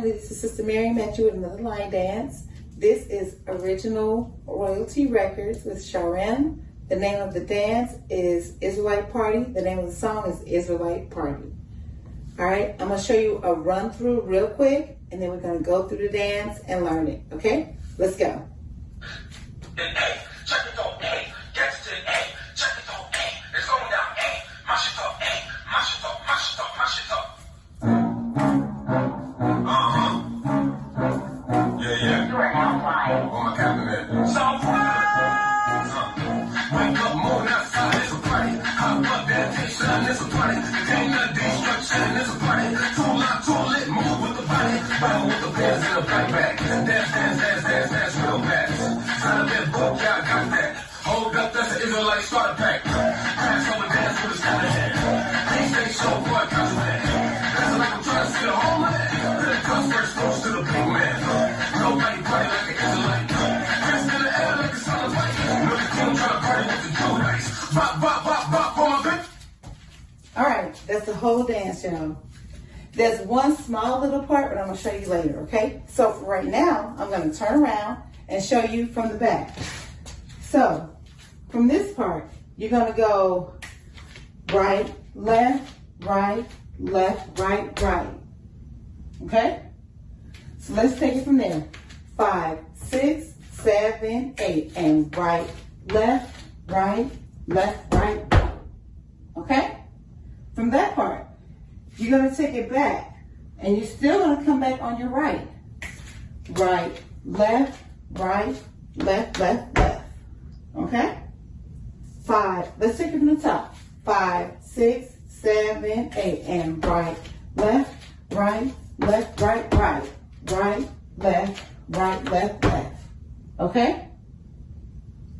family, this is Sister Mary met you with another line dance. This is Original Royalty Records with Sharon. The name of the dance is Israelite Party. The name of the song is Israelite Party. All right, I'm going to show you a run through real quick, and then we're going to go through the dance and learn it. Okay, let's go. Check it out, hey, get it in, hey, check it out, hey, it's going down, hey, mash it up, hey, mash it up, mash it up, mash it up. Yeah. You are now live. On my cabinet. Surprise! Wake up, moon outside, it's a party. Hot blood, meditation, it's a party. Container, destruction, it's a party. Too loud, too lit, move with the body. Battle with the pants in a backpack. Dance, real fast. Sign up that book, yeah, I got that. Hold up, that's an Israelite starter pack. Pass over dance with a starter hand. Ain't say show, boy, cause of that. That's like I'm trying to see the whole land. Then it comes first close to the big man. Nobody party like an Israelite. Hands in the air like a solid light. Look at them trying to party with the Joe dice. Bop, bop, bop, bop, on my bitch. All right, that's the whole dance, y'all. There's one small little part, but I'm going to show you later, okay? So for right now, I'm going to turn around and show you from the back. So from this part, you're going to go right, left, right, left, right, right. Okay? So let's take it from there. 5, 6, 7, 8, and right, left, right, left, right. Okay? From that part, you're going to take it back, and you're still going to come back on your right. Right, left, left, left. Okay? 5, let's take it from the top. 5, 6, 7, 8, and right, left, right, left, right, right. Right, left, left. Okay?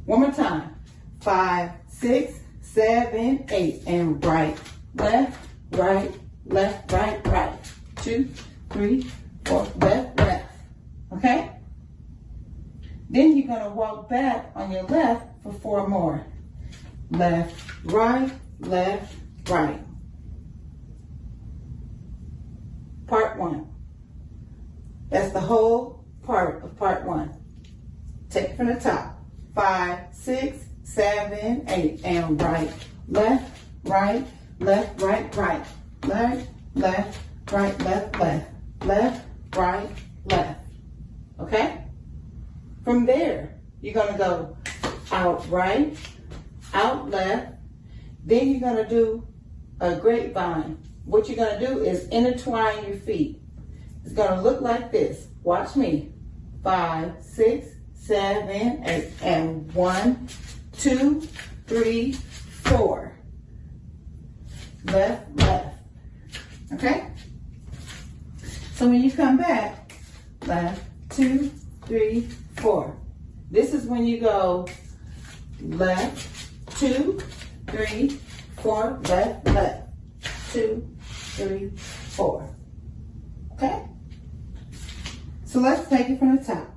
One more time. 5, 6, 7, 8, and right, left, right, 2, 3, 4, left. Okay? Then you're going to walk back on your left for 4 more. Left, right. Part 1. That's the whole part of part 1. Take it from the top. 5, 6, 7, 8, and right, left, right, left, right. Left, right, left, right. Okay? From there, you're going to go out right, out left. Then you're going to do a grapevine. What you're going to do is intertwine your feet. It's going to look like this. Watch me. 5, 6, 7, 8, and 1, 2, 3, 4. Left. Okay? So when you come back, left, 2, 3, 4. This is when you go left, 2, 3, 4, left, 2, 3, 4. Okay? So let's take it from the top.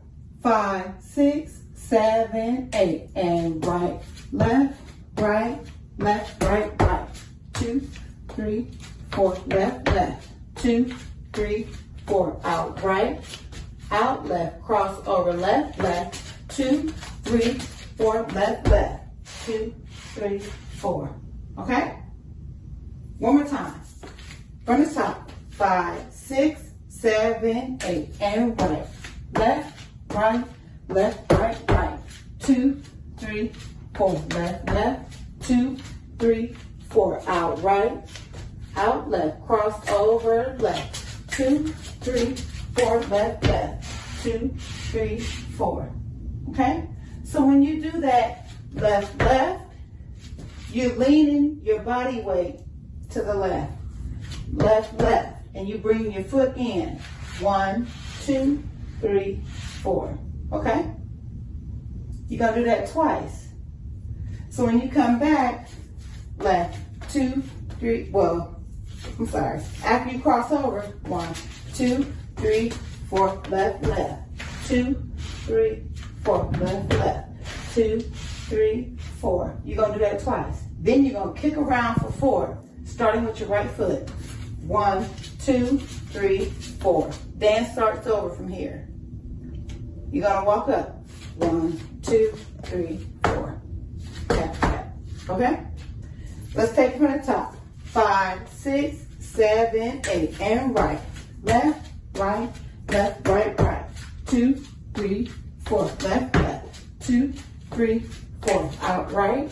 5, 6, 7, 8, and right, left, right. 2, 3, 4, left, 2, 3, 4, out right, out left, cross over left, 2, 3, 4, left, 2, 3, 4. Okay? One more time. From the top. 5, 6, 7, 8, and right, left, right. 2, 3, 4, left, 2, 3, 4, out right, out left, cross over left, 2, 3, 4, left, 2, 3, 4. Okay? So when you do that left, you're leaning your body weight to the left, and you bring your foot in. 1, 2, 3, 4. Okay? You're going to do that twice. So when you come back, left, 2, 3, after you cross over, 1, 2, 3, 4, left, 2, 3, 4, left, 2, 3, 4. You're going to do that twice. Then you're going to kick around for 4, starting with your right foot. 1, 2, 3, 4. Dance starts over from here. You're gonna walk up. 1, 2, 3, 4. Tap, tap. Okay? Let's take it from the top. 5, 6, 7, 8. And right. Left, right, left, right, right. 2, 3, 4. Left, left. 2, 3, 4. Out right,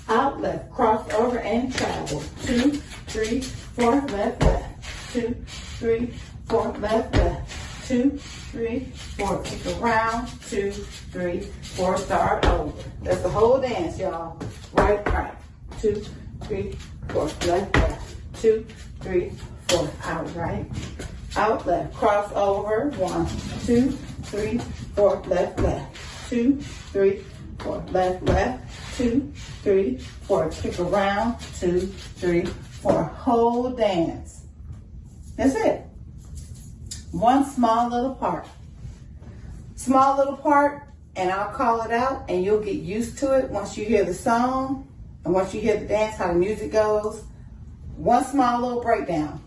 out left. Cross over and travel. 2, 3, 4. Left, left. 2, 3, 4. Left, left. 2, 3, 4. Kick around. 2, 3, 4. Start over. That's the whole dance, y'all. Right, right. 2, 3, 4. Left, left. 2, 3, 4. Out right, out left. Cross over. 1, 2, 3, 4. Left, left. 2, 3, 4. Left, left. 2, 3, 4. Kick around. 2, 3, 4. Whole dance. That's it. One small little part. Small little part, and I'll call it out, and you'll get used to it once you hear the song and once you hear the dance, how the music goes. One small little breakdown.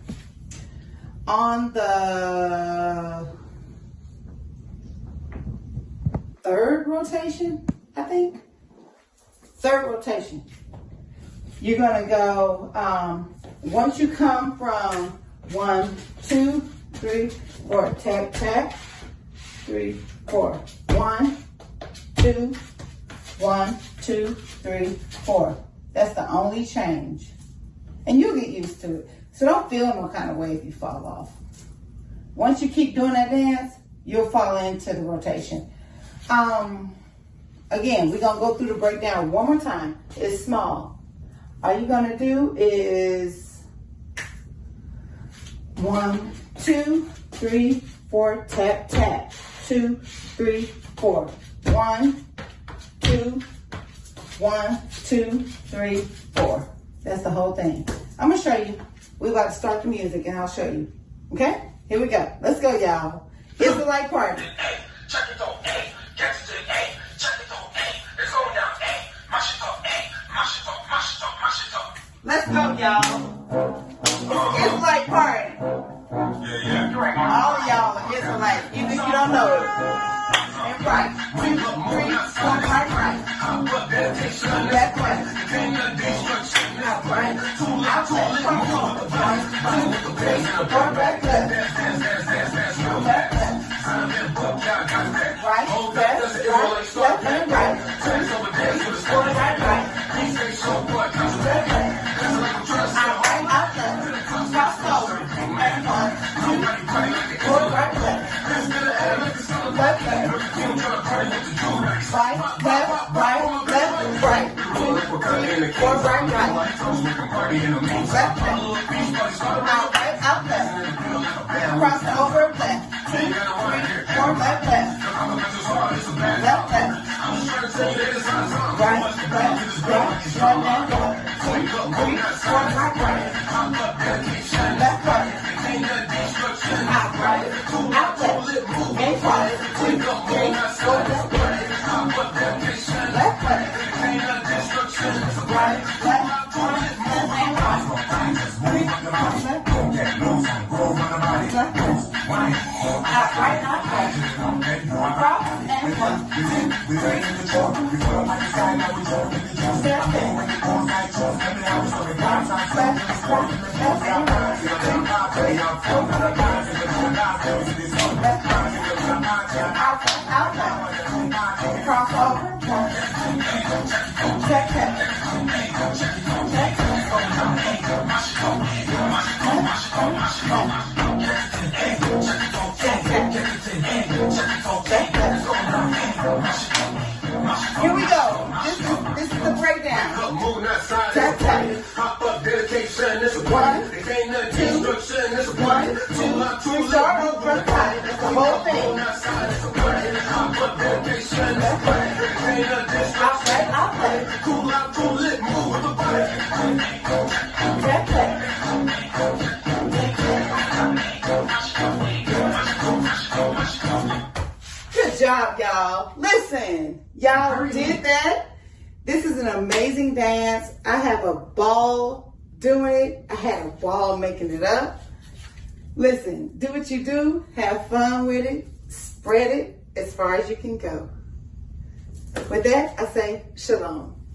On the third rotation, I think. Third rotation. You're gonna go, once you come from 1, 2, 3, 4, tap, tap, 3, 4. 1, 2, 1, 2, 3, 4. That's the only change. And you'll get used to it. So don't feel no kind of way if you fall off. Once you keep doing that dance, you'll fall into the rotation. Again, we're gonna go through the breakdown one more time. It's small. All you're gonna do is 1, 2, 3, 4, tap, tap. 2, 3, 4. 1, 2, 1, 2, 3, 4. That's the whole thing. I'm gonna show you. We're about to start the music and I'll show you. Okay? Here we go. Let's go, y'all. It's the light party. Check it out, hey, get it, hey, check it out, hey, it's on now, hey, mash it up, hey, mash it up, mash it up, mash it up. Let's go, y'all. It's light party. Yeah. All of y'all are Israelites, even if you don't know it. And right. 2, 3, 4, right, right. Left, left. Out, right. Out, left. Come on. 1, 2, 3, 4, back, left. Left, left. Right, left, right, left, and right. 2, 3, 4, right, right. Left, left. Out, right, out, left. Cross over. And 1, 2, 4, right, left. Left, left. Right, left, right. 2, 3, 4, right, right. Left, left. Out, right, out, left. Cross over, left. 2, 3, 4, left, left. Left, left. Right, left, left, and left. 2, 3, 4, right, right. Left, right. Out, right, out, left. And right. 2, 3, 4, left, right. Left, right. Right, left, and right. 3, 4, left. Left, out, right, out, left. Cross and 1, 2, 3, 4. Step in. Left, and right. 2, 3, 4. Left, out, left. Cross over. 1. Check, check. Check. Here we go. This is the breakdown. Tap, tap. Pop up dedication, it's a 1, 2, 1, 2, 3. Start over. That's the whole thing. Out, right, out, left. Cool out, cool it, move with the body. Tap, tap. Good job, y'all. Listen, y'all did that. This is an amazing dance. I have a ball doing it. I had a ball making it up. Listen, do what you do, have fun with it, spread it as far as you can go. With that, I say shalom.